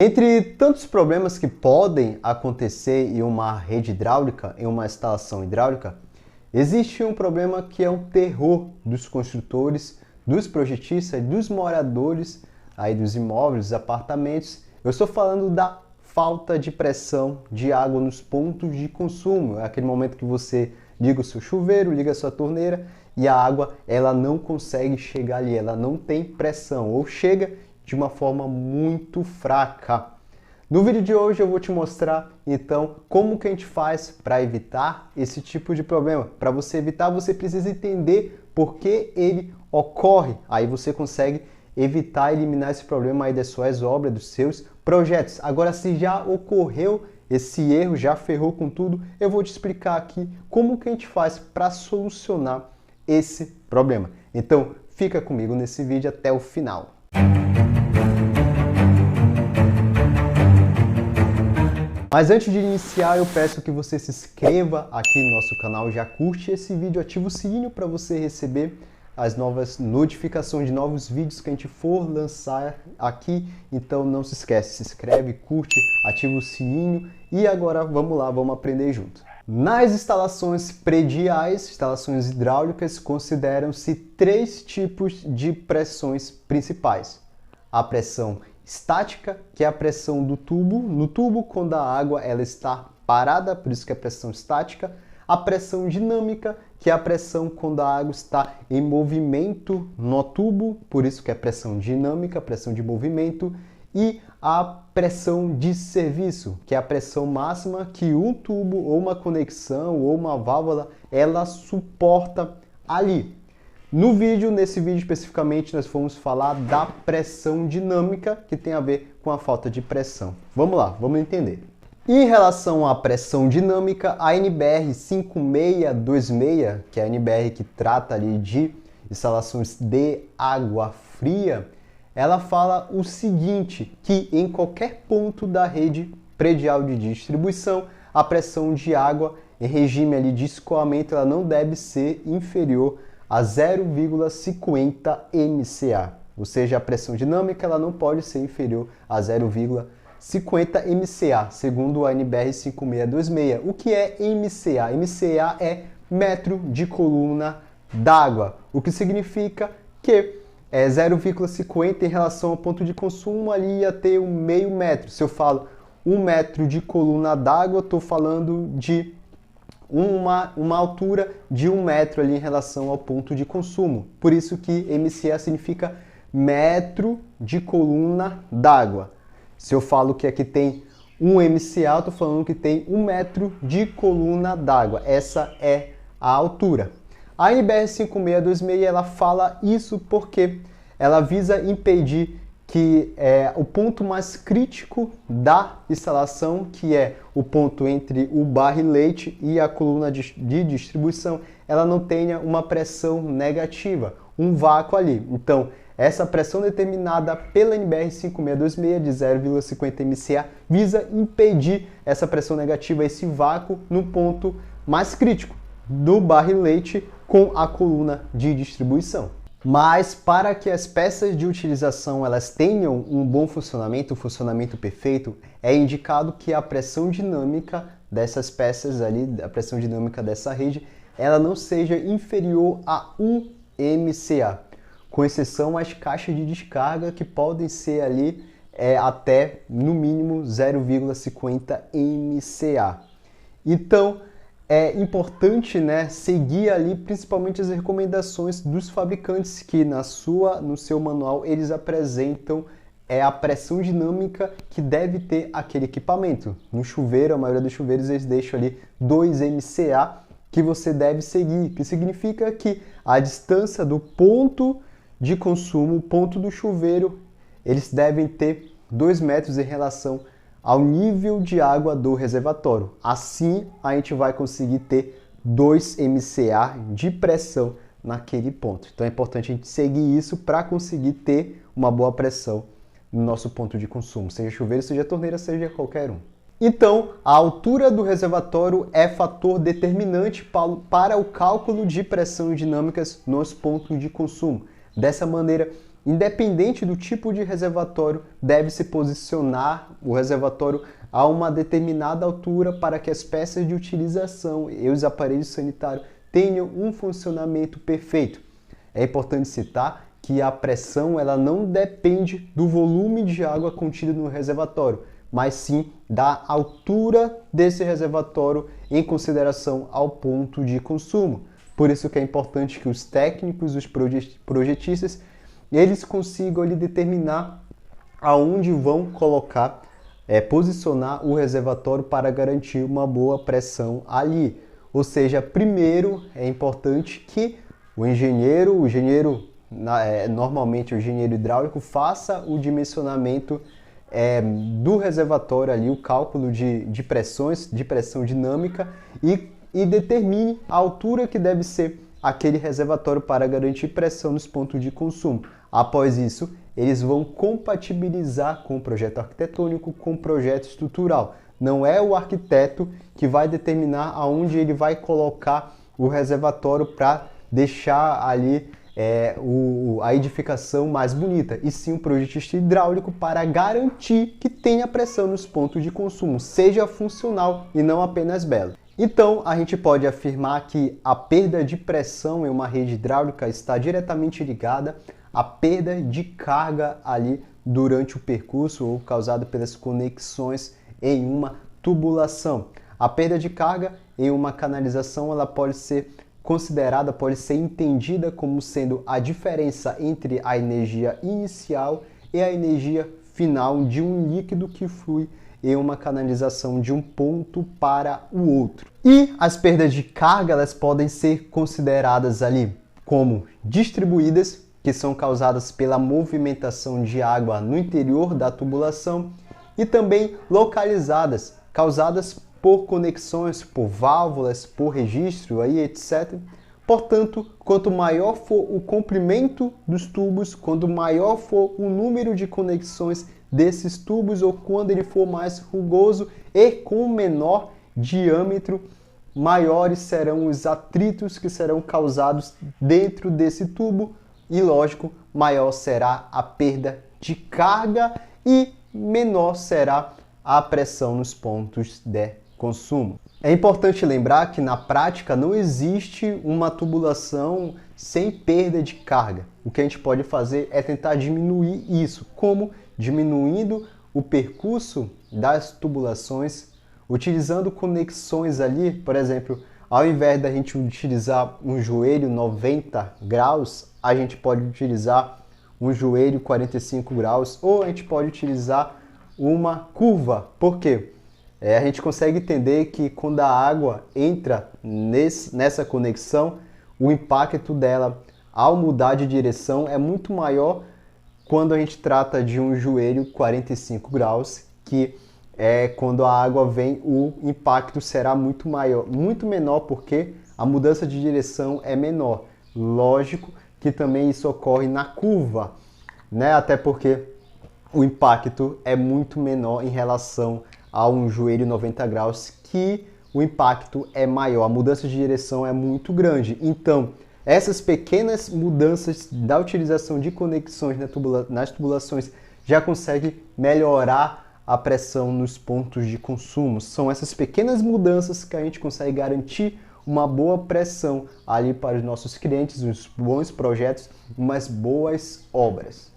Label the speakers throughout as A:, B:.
A: Entre tantos problemas que podem acontecer em uma rede hidráulica, em uma instalação hidráulica, existe um problema que é o terror dos construtores, dos projetistas, dos moradores aí dos imóveis, dos apartamentos. Eu estou falando da falta de pressão de água nos pontos de consumo. É aquele momento que você liga o seu chuveiro, liga a sua torneira e a água ela não consegue chegar ali, ela não tem pressão ou chega de uma forma muito fraca. No vídeo de hoje eu vou te mostrar então como que a gente faz para evitar esse tipo de problema. Para você evitar, você precisa entender por que ele ocorre. Aí você consegue evitar, eliminar esse problema aí das suas obras, dos seus projetos. Agora, se já ocorreu esse erro, já ferrou com tudo, eu vou te explicar aqui como que a gente faz para solucionar esse problema. Então, fica comigo nesse vídeo até o final. Mas antes de iniciar, eu peço que você se inscreva aqui no nosso canal, já curte esse vídeo, ativa o sininho para você receber as novas notificações de novos vídeos que a gente for lançar aqui. Então não se esquece, se inscreve, curte, ativa o sininho e agora vamos lá, vamos aprender junto. Nas instalações prediais, instalações hidráulicas, consideram-se 3 tipos de pressões principais. A pressão estática, que é a pressão do tubo, no tubo quando a água ela está parada, por isso que é pressão estática. A pressão dinâmica, que é a pressão quando a água está em movimento no tubo, por isso que é pressão dinâmica, pressão de movimento. E a pressão de serviço, que é a pressão máxima que um tubo ou uma conexão ou uma válvula ela suporta ali. Nesse vídeo especificamente, nós vamos falar da pressão dinâmica, que tem a ver com a falta de pressão. Vamos lá, vamos entender. Em relação à pressão dinâmica, a NBR 5626, que é a NBR que trata ali de instalações de água fria, ela fala o seguinte, que em qualquer ponto da rede predial de distribuição, a pressão de água em regime ali de escoamento ela não deve ser inferior a 0,50 MCA, ou seja, a pressão dinâmica ela não pode ser inferior a 0,50 MCA, segundo a NBR 5626. O que é MCA? MCA é metro de coluna d'água, o que significa que 0,50 em relação ao ponto de consumo ali ia ter um meio metro. Se eu falo 1 metro de coluna d'água, estou falando de uma altura de 1 metro ali em relação ao ponto de consumo. Por isso que MCA significa metro de coluna d'água. Se eu falo que aqui tem 1 MCA, estou falando que tem 1 metro de coluna d'água. Essa é a altura. A NBR 5626 ela fala isso porque ela visa impedir que o ponto mais crítico da instalação, que é o ponto entre o barrilete e a coluna de distribuição, ela não tenha uma pressão negativa, um vácuo ali. Então, essa pressão determinada pela NBR 5626 de 0,50 MCA visa impedir essa pressão negativa, esse vácuo no ponto mais crítico do barrilete com a coluna de distribuição. Mas para que as peças de utilização elas tenham um bom funcionamento, um funcionamento perfeito, é indicado que a pressão dinâmica dessas peças ali, a pressão dinâmica dessa rede, ela não seja inferior a 1 MCA, com exceção às caixas de descarga que podem ser ali até no mínimo 0,50 MCA. Então, é importante, né, seguir ali principalmente as recomendações dos fabricantes que no seu manual eles apresentam a pressão dinâmica que deve ter aquele equipamento. No chuveiro, a maioria dos chuveiros eles deixam ali 2 MCA que você deve seguir, que significa que a distância do ponto de consumo, o ponto do chuveiro, eles devem ter 2 metros em relação ao nível de água do reservatório. Assim, a gente vai conseguir ter 2 MCA de pressão naquele ponto. Então é importante a gente seguir isso para conseguir ter uma boa pressão no nosso ponto de consumo, seja chuveiro, seja torneira, seja qualquer um. Então, a altura do reservatório é fator determinante para o cálculo de pressões dinâmicas nos pontos de consumo. Dessa maneira, independente do tipo de reservatório, deve se posicionar o reservatório a uma determinada altura para que as peças de utilização e os aparelhos sanitários tenham um funcionamento perfeito. É importante citar que a pressão ela não depende do volume de água contido no reservatório, mas sim da altura desse reservatório em consideração ao ponto de consumo. Por isso que é importante que os técnicos, os projetistas, eles consigam ali determinar aonde vão colocar, posicionar o reservatório para garantir uma boa pressão ali. Ou seja, primeiro é importante que normalmente o engenheiro hidráulico faça o dimensionamento do reservatório ali, o cálculo de pressões, de pressão dinâmica e determine a altura que deve ser aquele reservatório para garantir pressão nos pontos de consumo. Após isso, eles vão compatibilizar com o projeto arquitetônico, com o projeto estrutural. Não é o arquiteto que vai determinar aonde ele vai colocar o reservatório para deixar ali a edificação mais bonita, e sim o projetista hidráulico para garantir que tenha pressão nos pontos de consumo, seja funcional e não apenas belo. Então, a gente pode afirmar que a perda de pressão em uma rede hidráulica está diretamente ligada à perda de carga ali durante o percurso ou causada pelas conexões em uma tubulação. A perda de carga em uma canalização ela pode ser considerada, pode ser entendida como sendo a diferença entre a energia inicial e a energia final de um líquido que flui em uma canalização de um ponto para o outro. E as perdas de carga elas podem ser consideradas ali como distribuídas, que são causadas pela movimentação de água no interior da tubulação, e também localizadas, causadas por conexões, por válvulas, por registro, aí, etc. Portanto, quanto maior for o comprimento dos tubos, quanto maior for o número de conexões desses tubos, ou quando ele for mais rugoso e com menor diâmetro, maiores serão os atritos que serão causados dentro desse tubo e, lógico, maior será a perda de carga e menor será a pressão nos pontos de consumo. É importante lembrar que na prática não existe uma tubulação sem perda de carga. O que a gente pode fazer é tentar diminuir isso, como diminuindo o percurso das tubulações, utilizando conexões ali, por exemplo, ao invés da gente utilizar um joelho 90 graus, a gente pode utilizar um joelho 45 graus, ou a gente pode utilizar uma curva. Por quê? A gente consegue entender que quando a água entra nessa conexão, o impacto dela ao mudar de direção é muito maior quando a gente trata de um joelho 45 graus, que quando a água vem, o impacto será muito maior, muito menor, porque a mudança de direção é menor. Lógico que também isso ocorre na curva, né? Até porque o impacto é muito menor em relação a um joelho 90 graus, que o impacto é maior, a mudança de direção é muito grande. Então, essas pequenas mudanças da utilização de conexões nas tubulações já conseguem melhorar a pressão nos pontos de consumo. São essas pequenas mudanças que a gente consegue garantir uma boa pressão ali para os nossos clientes, uns bons projetos, umas boas obras.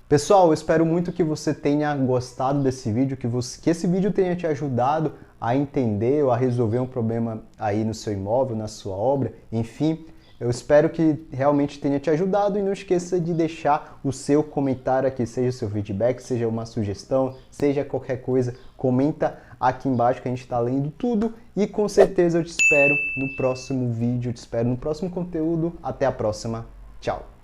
A: Pessoal, eu espero muito que você tenha gostado desse vídeo, que esse vídeo tenha te ajudado a entender ou a resolver um problema aí no seu imóvel, na sua obra, enfim. Eu espero que realmente tenha te ajudado, e não esqueça de deixar o seu comentário aqui, seja o seu feedback, seja uma sugestão, seja qualquer coisa, comenta aqui embaixo que a gente está lendo tudo, e com certeza eu te espero no próximo vídeo, te espero no próximo conteúdo. Até a próxima, tchau!